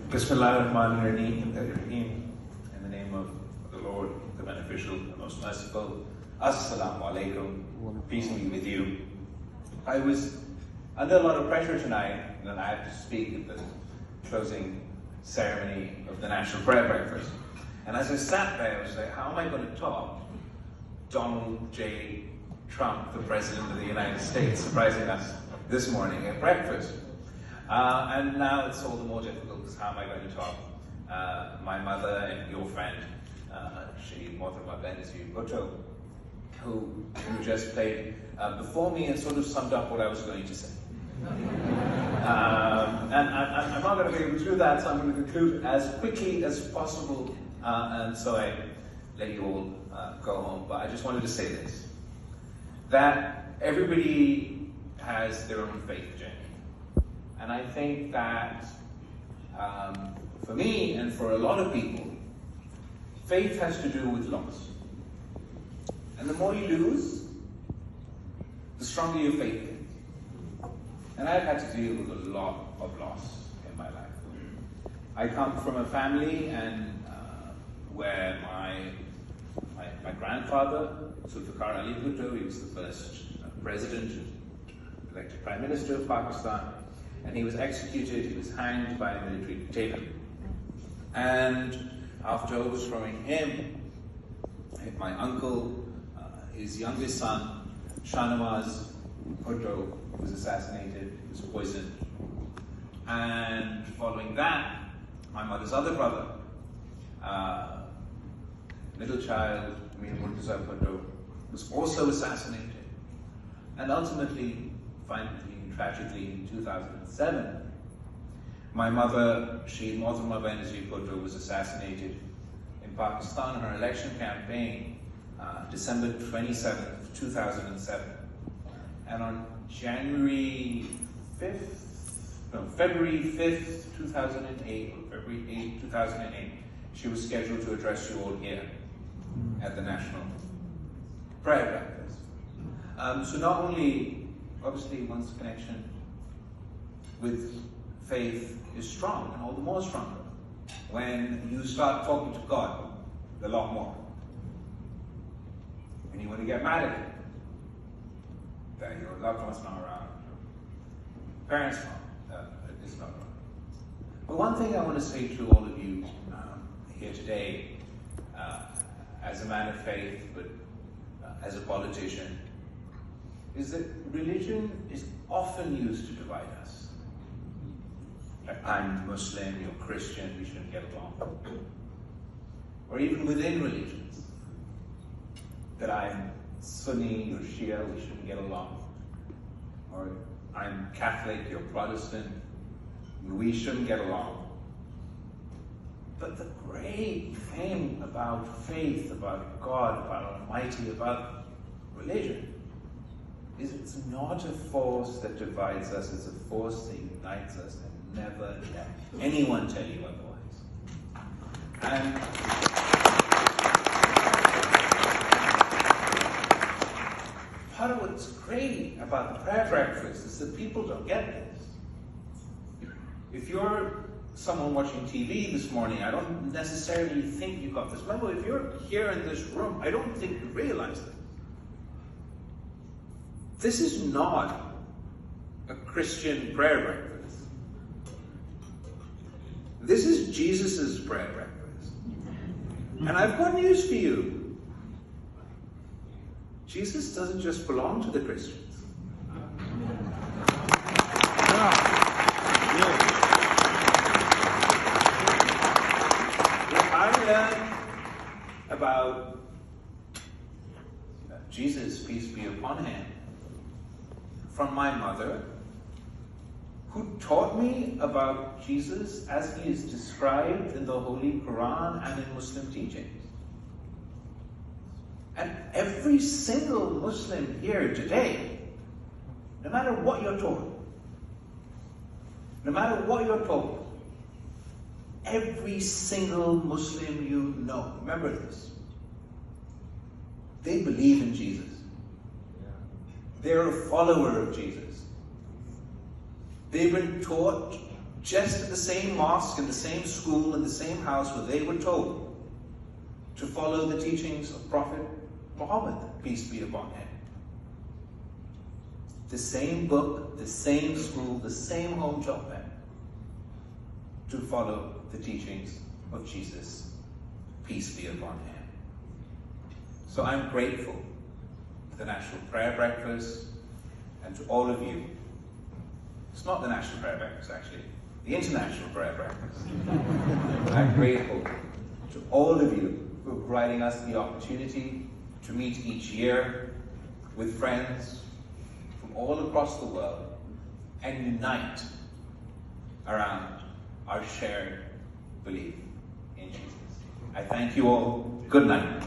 Bismillahirrahmanirrahim. In the name of the Lord, the Beneficial, the Most Merciful. Assalamu alaikum. Peace be with you. I was under a lot of pressure tonight, and I had to speak at the closing ceremony of the National Prayer Breakfast. And as I sat there, I was like, how am I going to talk Donald J. Trump, the President of the United States, surprising us this morning at breakfast? And now it's all the more difficult, because how am I going to talk my mother and your friend, Bhutto, who just played before me and sort of summed up what I was going to say. And I'm not going to be able to do that, so I'm going to conclude as quickly as possible, and so I let you all go home. But I just wanted to say this, that everybody has their own faith journey. And I think that for me and for a lot of people, faith has to do with loss. And the more you lose, the stronger your faith gets. And I've had to deal with a lot of loss in my life. I come from a family where my grandfather, Zulfikar Ali Bhutto, he was the first president, elected Prime Minister of Pakistan. And he was executed, he was hanged by a military dictator. And after overthrowing him, my uncle, his youngest son, Shahnawaz Bhutto, was assassinated, he was poisoned. And following that, my mother's other brother, middle child, Mir Murtaza Bhutto, was also assassinated. And ultimately, finally, tragically, in 2007, my mother, Mohtamma Benazir Bhutto, was assassinated in Pakistan in her election campaign, December 27th, 2007. And on February 5th, 2008, or February 8th, 2008, she was scheduled to address you all here at the National Prayer Breakfast. So not only, obviously, one's connection with faith is strong, and all the more stronger when you start talking to God a lot more. When you want to get mad at him, that your loved one's not around, parents is not around. But one thing I want to say to all of you here today, as a man of faith, but as a politician, is that religion is often used to divide us. Like, I'm Muslim, you're Christian, we shouldn't get along. Or even within religions, that I'm Sunni, you're Shia, we shouldn't get along. Or I'm Catholic, you're Protestant, we shouldn't get along. But the great thing about faith, about God, about Almighty, about religion, is it's not a force that divides us, it's a force that unites us, and never let anyone tell you otherwise. And part of what's great about the prayer breakfast is that people don't get this. If you're someone watching TV this morning, I don't necessarily think you got this memo. If you're here in this room, I don't think you realize this. This is not a Christian prayer breakfast. This is Jesus' prayer breakfast. And I've got news for you. Jesus doesn't just belong to the Christians. If I learned about Jesus, peace be upon him, from my mother, who taught me about Jesus as he is described in the Holy Quran and in Muslim teachings. And every single Muslim here today, no matter what you're told, every single Muslim you know, remember this, they believe in Jesus. They're a follower of Jesus. They've been taught just in the same mosque, in the same school, in the same house where they were told to follow the teachings of Prophet Muhammad, peace be upon him. The same book, the same school, the same home job men, to follow the teachings of Jesus, peace be upon him. So I'm grateful to the National Prayer Breakfast and to all of you. It's not the National Prayer Breakfast, actually, the International Prayer Breakfast. I'm grateful to all of you for providing us the opportunity to meet each year with friends from all across the world and unite around our shared belief in Jesus. I thank you all. Good night.